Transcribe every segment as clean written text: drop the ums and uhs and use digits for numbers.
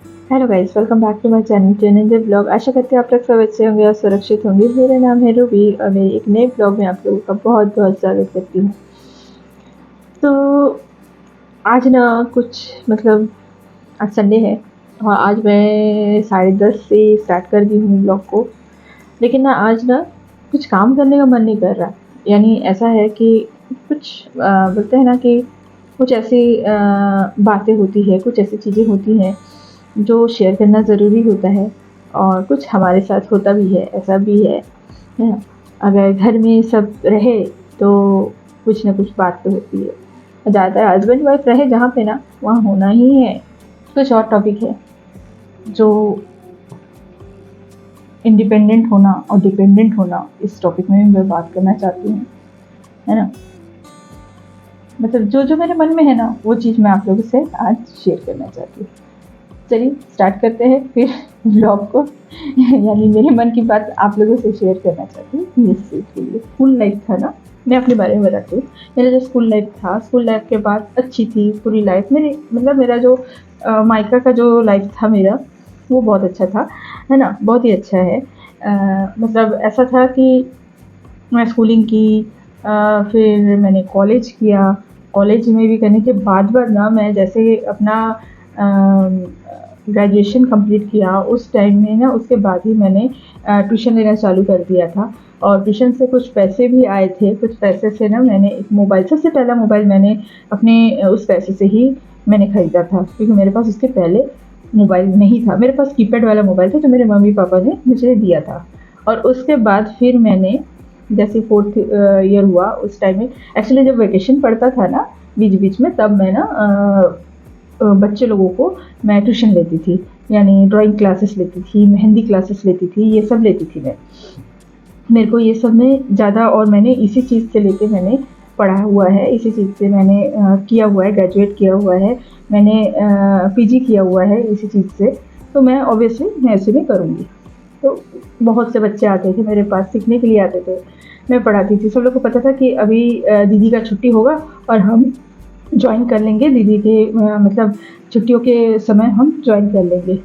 Hello guys, welcome back to my channel channel blog. आशा करते हैं आप लोग सब अच्छे होंगे और सुरक्षित होंगे। मेरा नाम है रूबी और मेरे एक नए ब्लॉग में आप लोगों का बहुत बहुत स्वागत करती हूँ। तो आज ना कुछ मतलब आज संडे है और आज मैं 10:30 से स्टार्ट कर दी हूँ ब्लॉग को। लेकिन ना आज ना कुछ काम करने का मन नहीं कर रहा। यानी ऐसा है कि कुछ बोलते हैं ना कि कुछ ऐसी बातें होती है, कुछ ऐसी चीज़ें होती हैं जो शेयर करना ज़रूरी होता है और कुछ हमारे साथ होता भी है, ऐसा भी है ना? अगर घर में सब रहे तो कुछ ना कुछ बात तो होती है। ज़्यादातर हस्बैंड वाइफ रहे जहाँ पे ना, वहाँ होना ही है। कुछ और टॉपिक है जो इंडिपेंडेंट होना और डिपेंडेंट होना, इस टॉपिक में मैं बात करना चाहती हूँ, है ना? मतलब जो जो मेरे मन में है ना, वो चीज़ मैं आप लोगों से आज शेयर करना चाहती हूँ। चलिए स्टार्ट करते हैं फिर ब्लॉग को। यानी मेरे मन की बात आप लोगों से शेयर करना चाहती हूँ इस चीज़ के लिए। स्कूल लाइफ था ना, मैं अपने बारे में बताती हूँ। मेरा जो स्कूल लाइफ था, स्कूल लाइफ के बाद अच्छी थी पूरी लाइफ मेरी। मतलब मेरा जो मायका का जो लाइफ था मेरा, वो बहुत अच्छा था, है ना? बहुत ही अच्छा है। मतलब ऐसा था कि मैं स्कूलिंग की, फिर मैंने कॉलेज किया। कॉलेज में भी करने के बाद ना मैं जैसे अपना ग्रेजुएशन कंप्लीट किया, उस टाइम में ना उसके बाद ही मैंने ट्यूशन लेना चालू कर दिया था। और ट्यूशन से कुछ पैसे भी आए थे। कुछ पैसे से ना मैंने एक मोबाइल, सबसे पहला मोबाइल मैंने अपने उस पैसे से ही मैंने खरीदा था, क्योंकि मेरे पास उसके पहले मोबाइल नहीं था। मेरे पास कीपैड वाला मोबाइल था जो मेरे मम्मी पापा ने मुझे दिया था। और उसके बाद फिर मैंने जैसे 4th ईयर हुआ उस टाइम में, एक्चुअली जब वेकेशन पड़ता था ना बीच बीच में, तब मैं ना बच्चे लोगों को मैं ट्यूशन लेती थी। यानी ड्राइंग क्लासेस लेती थी, मेहंदी क्लासेस लेती थी, ये सब लेती थी मैं। मेरे को ये सब में ज़्यादा, और मैंने इसी चीज़ से लेके मैंने पढ़ा हुआ है, इसी चीज़ से मैंने किया हुआ है, ग्रेजुएट किया हुआ है, मैंने पीजी किया हुआ है इसी चीज़ से। तो मैं ऑब्वियसली मैं ऐसे में करूँगी। तो बहुत से बच्चे आते थे मेरे पास, सीखने के लिए आते थे, मैं पढ़ाती थी। सब लोग को पता था कि अभी दीदी का छुट्टी होगा और हम जॉइन कर लेंगे दीदी के, मतलब छुट्टियों के समय हम जॉइन कर लेंगे।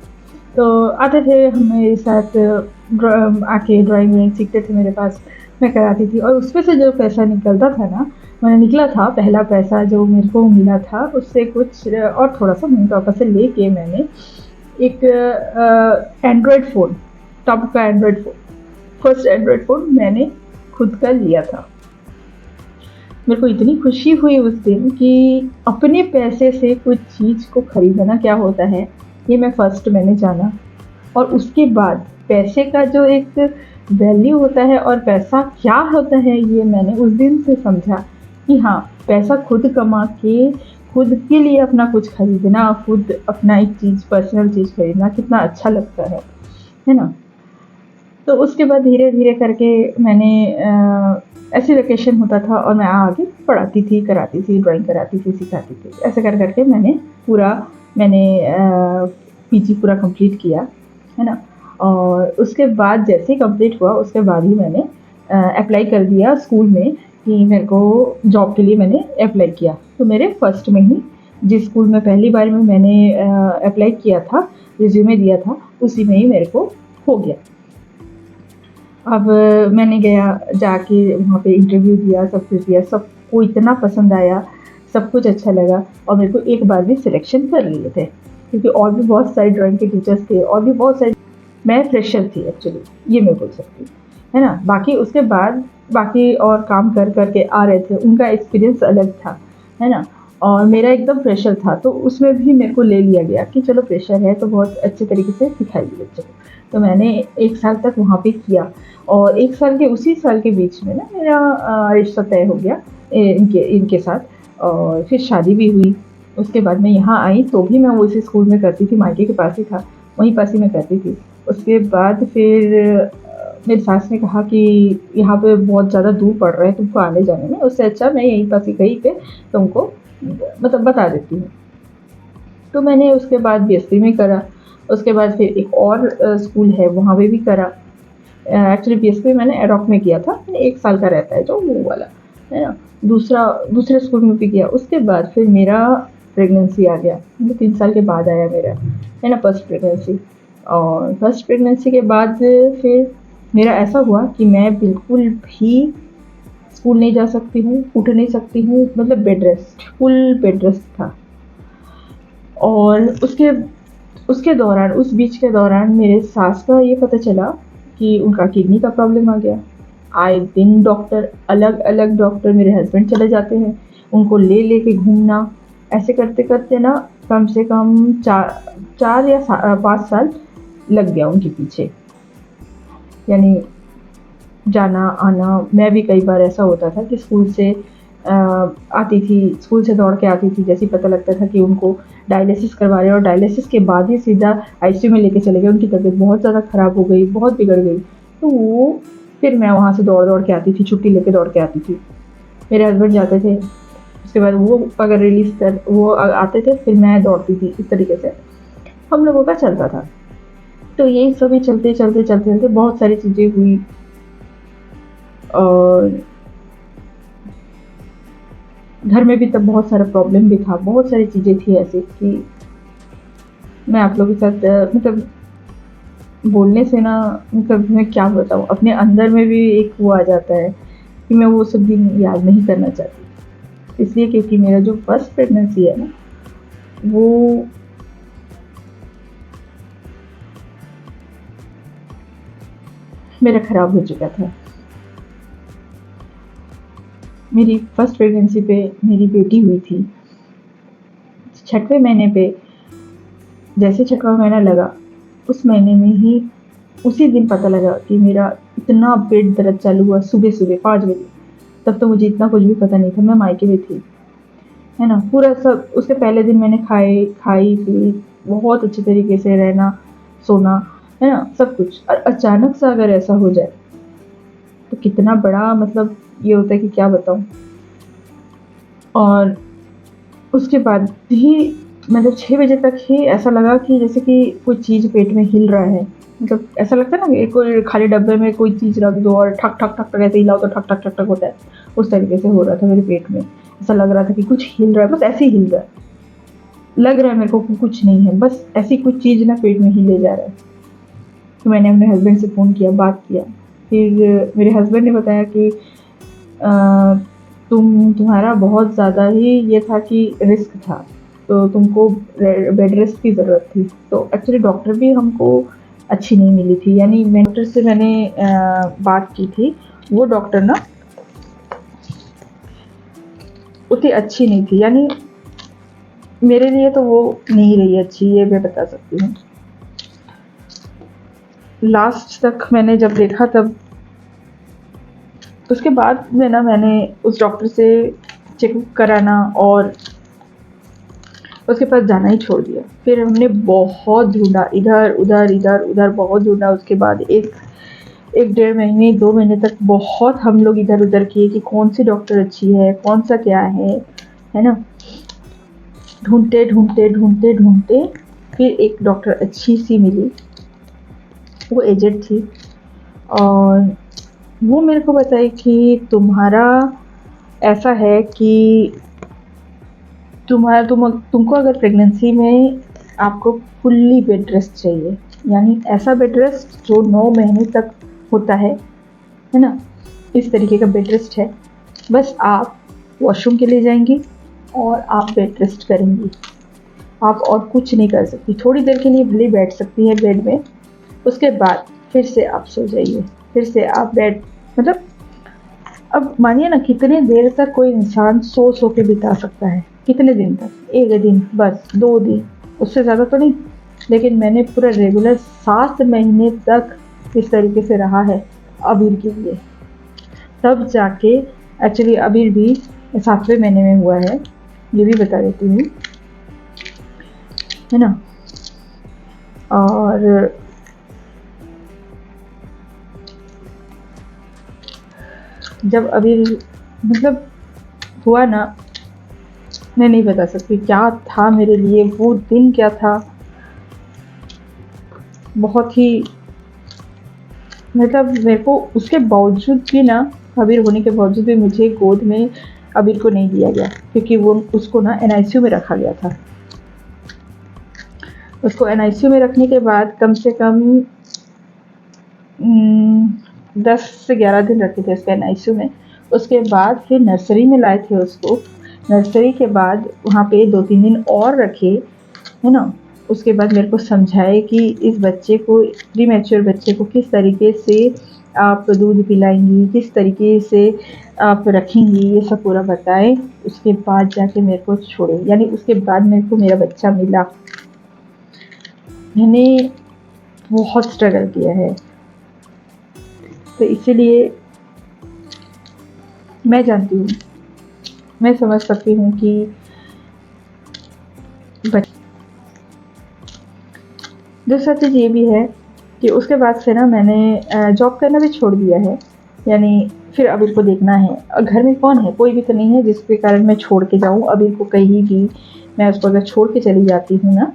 तो आते थे हम मेरे साथ आके ड्राइंग व्राइंग सीखते थे मेरे पास, मैं कराती थी। और उसमें से जो पैसा निकलता था ना, मैंने निकला था पहला पैसा जो मेरे को मिला था, उससे कुछ और थोड़ा सा मम्मी पापा से लेके मैंने एक एंड्रॉयड फ़ोन, तब का Android phone, first Android phone मैंने खुद का लिया था। मेरे को इतनी खुशी हुई उस दिन कि अपने पैसे से कुछ चीज़ को खरीदना क्या होता है, ये मैं फर्स्ट मैंने जाना। और उसके बाद पैसे का जो एक वैल्यू होता है और पैसा क्या होता है, ये मैंने उस दिन से समझा कि हाँ, पैसा खुद कमा के खुद के लिए अपना कुछ खरीदना, खुद अपना एक चीज़, पर्सनल चीज़ खरीदना कितना अच्छा लगता है ना? तो उसके बाद धीरे-धीरे करके मैंने ऐसे वेकेशन होता था और मैं आगे पढ़ाती थी, कराती थी, ड्राइंग कराती थी, सिखाती थी। ऐसे कर के मैंने पीजी पूरा कंप्लीट किया, है ना? और उसके बाद जैसे ही कंप्लीट हुआ, उसके बाद ही मैंने अप्लाई कर दिया स्कूल में कि मेरे को जॉब के लिए मैंने अप्लाई किया। तो मेरे फर्स्ट में ही जिस स्कूल में पहली बार में मैंने अप्लाई किया था, रिज़्यूमे दिया था, उसी में ही मेरे को हो गया। अब मैंने गया, जाके वहाँ पे इंटरव्यू दिया, सब कुछ दिया, सबको इतना पसंद आया, सब कुछ अच्छा लगा और मेरे को एक बार में सिलेक्शन कर लिए थे, क्योंकि और भी बहुत सारे ड्राइंग के टीचर्स थे और भी बहुत सारे। मैं फ्रेशर थी एक्चुअली, ये मैं बोल सकती हूँ, है ना? बाकी उसके बाद बाकी और काम कर के आ रहे थे, उनका एक्सपीरियंस अलग था, है ना? और मेरा एकदम फ्रेशर था, तो उसमें भी मेरे को ले लिया गया कि चलो फ्रेशर है तो बहुत अच्छे तरीके से सिखाइए बच्चों को। तो मैंने 1 साल तक वहाँ पे किया और 1 साल के उसी साल के बीच में ना मेरा रिश्ता तय हो गया इनके इनके साथ और फिर शादी भी हुई। उसके बाद मैं यहाँ आई तो भी मैं उसी स्कूल में करती थी, मायके के पास ही था, वहीं पास ही मैं करती थी। उसके बाद फिर मेरी सास ने कहा कि यहाँ पे बहुत ज़्यादा दूर पड़ रहा है तुमको आने-जाने में, उससे अच्छा मैं यहीं पास ही कहीं पे तुमको मतलब बता देती हूँ। तो मैंने उसके बाद बीएससी में करा, उसके बाद फिर एक और स्कूल है वहाँ पे भी करा। एक्चुअली बीएससी मैंने एडॉक में किया था, 1 साल का रहता है जो वो वाला, है ना? दूसरे स्कूल में भी किया। उसके बाद फिर मेरा प्रेगनेंसी आ गया, मतलब 3 साल के बाद आया मेरा, है ना, फर्स्ट प्रेगनेंसी। और फर्स्ट प्रेगनेंसी के बाद फिर मेरा ऐसा हुआ कि मैं बिल्कुल भी स्कूल नहीं जा सकती हूँ, उठ नहीं सकती हूँ, मतलब bed rest, full bed rest था। और उसके उसके दौरान, उस बीच के दौरान मेरे सास का ये पता चला कि उनका किडनी का प्रॉब्लम आ गया। आए दिन डॉक्टर, अलग अलग डॉक्टर, मेरे हस्बैंड चले जाते हैं, उनको ले लेके घूमना, ऐसे करते करते ना कम से कम 5 साल लग गया उनके पीछे। यानी जाना आना, मैं भी कई बार ऐसा होता था कि स्कूल से आती थी, स्कूल से दौड़ के आती थी, जैसे ही पता लगता था कि उनको डायलिसिस करवा रहे हैं, और डायलिसिस के बाद ही सीधा आईसीयू में लेके चले गए। उनकी तबीयत बहुत ज़्यादा ख़राब हो गई, बहुत बिगड़ गई। तो वो फिर मैं वहाँ से दौड़ दौड़ के आती थी, छुट्टी लेके दौड़ के आती थी। मेरे हस्बैंड जाते थे, उसके बाद वो अगर रिलीज़ कर वो आते थे, फिर मैं दौड़ती थी। इस तरीके से हम लोगों का चलता था। तो यही सभी चलते चलते चलते चलते बहुत सारी चीज़ें हुई। और घर में भी तब बहुत सारा प्रॉब्लम भी था, बहुत सारी चीज़ें थी ऐसी कि मैं आप लोगों के साथ मतलब बोलने से ना, मतलब मैं क्या बताऊँ, अपने अंदर में भी एक वो आ जाता है कि मैं वो सब दिन याद नहीं करना चाहती। इसलिए क्योंकि मेरा जो फर्स्ट प्रेगनेंसी है ना, वो मेरा ख़राब हो चुका था। मेरी फर्स्ट प्रेगनेंसी पे मेरी बेटी हुई थी। 6वें महीने पे, जैसे 6वां महीना लगा, उस महीने में ही उसी दिन पता लगा कि मेरा इतना पेट दर्द चालू हुआ, सुबह-सुबह 5 बजे। तब तो मुझे इतना कुछ भी पता नहीं था, मैं मायके में थी, है ना? पूरा सब, उसके पहले दिन मैंने खाई-पी, बहुत अच्छे तरीके से रहना, सोना, है ना? सब कुछ। और अचानक से अगर ऐसा हो जाए, तो कितना बड़ा मतलब ये होता है कि क्या बताऊँ। और उसके बाद ही मतलब 6 बजे तक ही ऐसा लगा कि जैसे कि कोई चीज़ पेट में हिल रहा है। मतलब ऐसा लगता है ना कि कोई खाली डब्बे में कोई चीज़ रख दो और ठक, ठक, ठक, ठक ऐसे हिलाओ तो ठक, ठक, ठक, ठक होता है। उस तरीके से हो रहा था मेरे पेट में। ऐसा लग रहा था कि कुछ हिल रहा है, बस ऐसे ही हिल रहा है। लग रहा है मेरे को कि कुछ नहीं है, बस ऐसी कुछ चीज़ ना पेट में हिले जा रहा है। तो मैंने अपने हस्बैंड से फ़ोन किया, बात किया। फिर मेरे हस्बैंड ने बताया कि अ, तुम्हारा बहुत ज़्यादा ही ये था कि रिस्क था, तो तुमको बेड रेस्ट की ज़रूरत थी। तो एक्चुअली डॉक्टर भी हमको अच्छी नहीं मिली थी, यानी मैं डॉक्टर से मैंने बात की थी, वो डॉक्टर ना उतनी अच्छी नहीं थी, यानी मेरे लिए तो वो नहीं रही अच्छी, ये मैं बता सकती हूँ। लास्ट तक मैंने जब देखा, तब उसके बाद में ना मैंने उस डॉक्टर से चेकअप कराना और उसके पास जाना ही छोड़ दिया। फिर हमने बहुत ढूँढा, इधर-उधर बहुत ढूँढा। उसके बाद 1 डेढ़ महीने, 2 महीने तक बहुत हम लोग इधर-उधर किए कि कौन-सी डॉक्टर अच्छी है, कौन-सा क्या है ना? ढूँढते फिर एक डॉक्टर अच्छी-सी मिली। वो एजेड थी और वो मेरे को बताई कि तुम्हारा ऐसा है कि तुमको अगर प्रेगनेंसी में आपको फुल्ली बेड रेस्ट चाहिए, यानी ऐसा बेड रेस्ट जो 9 महीने तक होता है ना? इस तरीके का बेड रेस्ट है। बस आप वॉशरूम के लिए जाएँगी और आप बेड रेस्ट करेंगी। आप और कुछ नहीं कर सकती। थोड़ी देर के लिए भले ही बैठ सकती हैं बेड में, उसके बाद फिर से आप सो जाइए। फिर से आप बेड, मतलब अब मानिए ना, कितने देर तक कोई इंसान सो के बिता सकता है? कितने दिन तक? 1 दिन, बस 2 दिन, उससे ज़्यादा तो नहीं। लेकिन मैंने पूरा रेगुलर 7 महीने तक इस तरीके से रहा है अबीर के लिए। तब जाके एक्चुअली अबीर भी 7वें महीने में हुआ है, ये भी बता देती हूँ, है ना? और जब अबीर मतलब हुआ ना, मैं नहीं बता सकती क्या था मेरे लिए वो दिन, क्या था। बहुत ही, मतलब मेरे को उसके बावजूद भी ना, अबीर होने के बावजूद भी मुझे गोद में अबीर को नहीं दिया गया, क्योंकि वो उसको ना एनआईसीयू में रखा गया था। उसको एनआईसीयू में रखने के बाद कम से कम 10 से 11 दिन रखे थे उसको एनआईसीयू में। उसके बाद फिर नर्सरी में लाए थे उसको। नर्सरी के बाद वहाँ पे 2-3 दिन और रखे, है ना। उसके बाद मेरे को समझाए कि इस बच्चे को, प्रीमैच्योर बच्चे को किस तरीके से आप दूध पिलाएंगी, किस तरीके से आप रखेंगी, ये सब पूरा बताए। उसके बाद जाके मेरे को छोड़े, यानी उसके बाद मेरे को मेरा बच्चा मिला। मैंने बहुत स्ट्रगल किया है, तो इसीलिए मैं जानती हूँ, मैं समझ सकती हूँ कि दूसरा चीज़ ये भी है कि उसके बाद से ना मैंने जॉब करना भी छोड़ दिया है। यानी फिर अबीर को देखना है, और घर में कौन है, कोई भी तो नहीं है जिसके कारण मैं छोड़ के जाऊँ अबीर को कहीं भी। मैं उसको अगर छोड़ के चली जाती हूँ ना,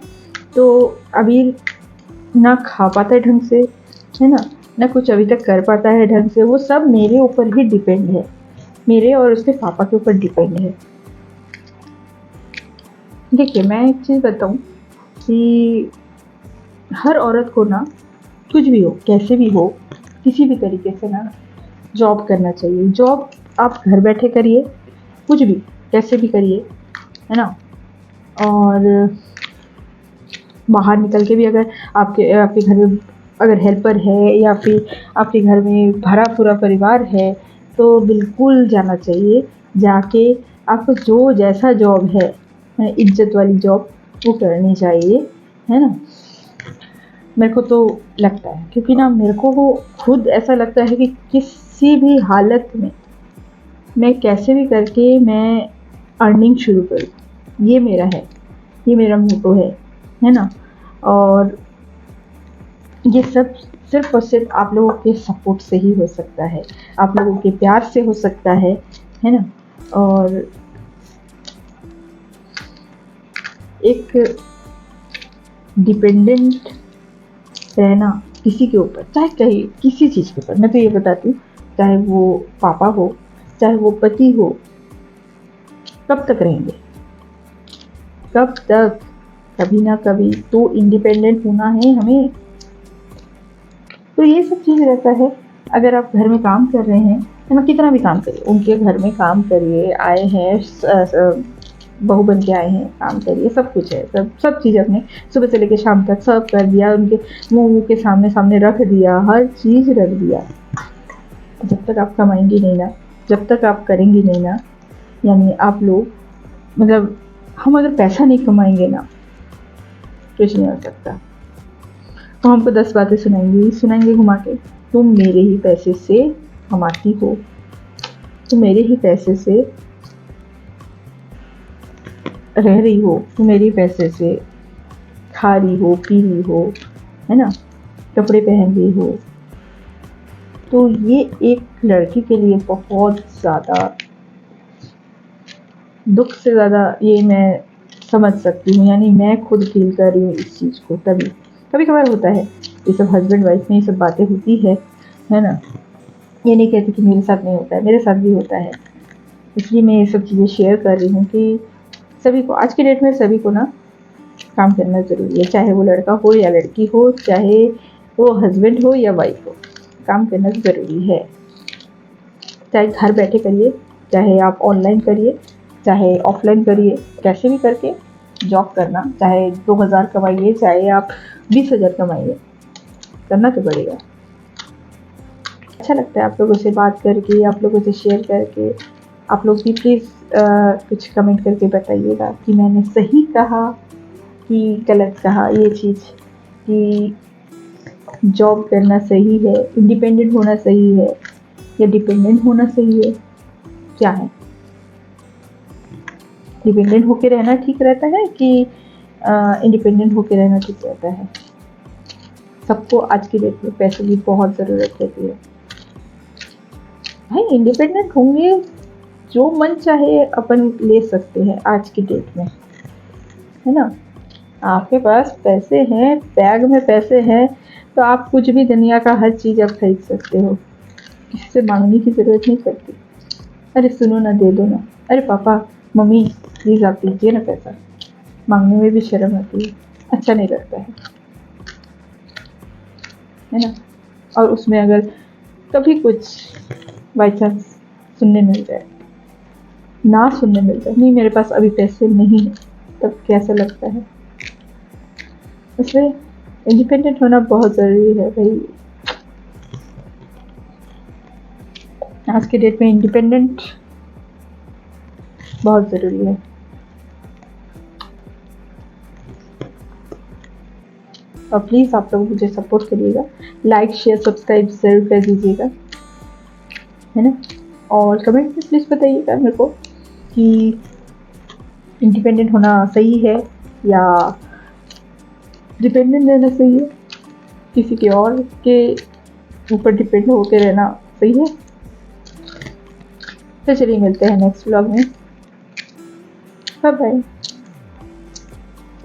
तो अबीर ना खा पाता है ढंग से, है ना कुछ अभी तक कर पाता है ढंग से। वो सब मेरे ऊपर ही डिपेंड है, मेरे और उसके पापा के ऊपर डिपेंड है। देखिए, मैं एक चीज़ बताऊँ कि हर औरत को ना, कुछ भी हो, कैसे भी हो, किसी भी तरीके से ना जॉब करना चाहिए। जॉब आप घर बैठे करिए, कुछ भी कैसे भी करिए, है ना। और बाहर निकल के भी अगर आपके आपके घर में अगर हेल्पर है, या फिर आपके घर में भरा पूरा परिवार है, तो बिल्कुल जाना चाहिए। जाके आपको जो जैसा जॉब है, इज्जत वाली जॉब, वो करनी चाहिए, है ना। मेरे को तो लगता है, क्योंकि ना मेरे को वो खुद ऐसा लगता है कि किसी भी हालत में मैं कैसे भी करके मैं अर्निंग शुरू करूँ, ये मेरा है, ये मेरा मोटो है ना। और ये सब सिर्फ़ और सिर्फ आप लोगों के सपोर्ट से ही हो सकता है, आप लोगों के प्यार से हो सकता है ना। और एक डिपेंडेंट रहना किसी के ऊपर, चाहे कहीं किसी चीज़ के ऊपर, मैं तो ये बताती हूँ, चाहे वो पापा हो, चाहे वो पति हो, कब तक रहेंगे, कब तक, कभी ना कभी तो इंडिपेंडेंट होना है हमें। तो ये सब चीज़ रहता है। अगर आप घर में काम कर रहे हैं, तो मैं कितना भी काम करिए, उनके घर में काम करिए, आए हैं बहू बन के आए हैं, काम करिए, सब कुछ है, सब चीज़ अपने सुबह से लेकर शाम तक सब कर दिया, उनके मुँह के सामने रख दिया, हर चीज़ रख दिया। जब तक आप कमाएंगी नहीं ना, जब तक आप करेंगी नहीं ना, यानी आप लोग, मतलब हम अगर पैसा नहीं कमाएंगे ना, कुछ नहीं हो सकता। तो हमको 10 बातें सुनाएंगे घुमा के, तुम मेरे ही पैसे से कमाती हो, तुम मेरे ही पैसे से रह रही हो, तुम मेरे पैसे से खा रही हो, पी रही हो, है ना, कपड़े पहन रही हो। तो ये एक लड़की के लिए बहुत ज़्यादा दुख से ज़्यादा, ये मैं समझ सकती हूँ, यानी मैं खुद फील कर रही हूँ इस चीज़ को। तभी कभी कभार होता है, ये सब हस्बैंड वाइफ में ये सब बातें होती है ना। ये नहीं कहती कि मेरे साथ नहीं होता है, मेरे साथ भी होता है। इसलिए मैं ये सब चीज़ें शेयर कर रही हूँ कि सभी को, आज की डेट में सभी को ना काम करना ज़रूरी है, चाहे वो लड़का हो या लड़की हो, चाहे वो हस्बैंड हो या वाइफ हो, काम करना ज़रूरी है। चाहे घर बैठे करिए, चाहे आप ऑनलाइन करिए, चाहे ऑफलाइन करिए, कैसे भी करके जॉब करना, चाहे 2000 कमाइए, चाहे आप 20,000 कमाइए, करना तो पड़ेगा। अच्छा लगता है आप लोगों से बात करके, आप लोगों से शेयर करके। आप लोग भी प्लीज़ कुछ कमेंट करके बताइएगा कि मैंने सही कहा कि गलत कहा। ये चीज़ कि जॉब करना सही है, इंडिपेंडेंट होना सही है, या डिपेंडेंट होना सही है, क्या है? डिपेंडेंट होके रहना ठीक रहता है कि इंडिपेंडेंट होके रहना ठीक रहता है? सबको आज की डेट में पैसे की बहुत ज़रूरत रहती है भाई। इंडिपेंडेंट होंगे, जो मन चाहे अपन ले सकते हैं आज की डेट में, है ना। आपके पास पैसे हैं, बैग में पैसे हैं, तो आप कुछ भी दुनिया का हर चीज़ आप खरीद सकते हो, किसी से मांगने की ज़रूरत नहीं पड़ती। अरे सुनो ना, दे दो ना, अरे पापा, मम्मी, प्लीज़ आप दीजिए ना पैसा। मांगने में भी शर्म आती है, अच्छा नहीं लगता है ना। और उसमें अगर कभी कुछ बाई चांस सुनने मिल जाए, ना सुनने मिल जाए, नहीं मेरे पास अभी पैसे नहीं है, तब कैसा लगता है। इसलिए इंडिपेंडेंट होना बहुत ज़रूरी है भाई। आज के डेट में इंडिपेंडेंट बहुत ज़रूरी है। और प्लीज़ आप लोग मुझे सपोर्ट करिएगा, लाइक शेयर सब्सक्राइब ज़रूर कर दीजिएगा, है ना। और कमेंट में प्लीज़ बताइएगा मेरे को कि इंडिपेंडेंट होना सही है या डिपेंडेंट रहना सही है, किसी के और के ऊपर डिपेंड होकर रहना सही है। तो चलिए मिलते हैं नेक्स्ट व्लॉग में, बाय बाय।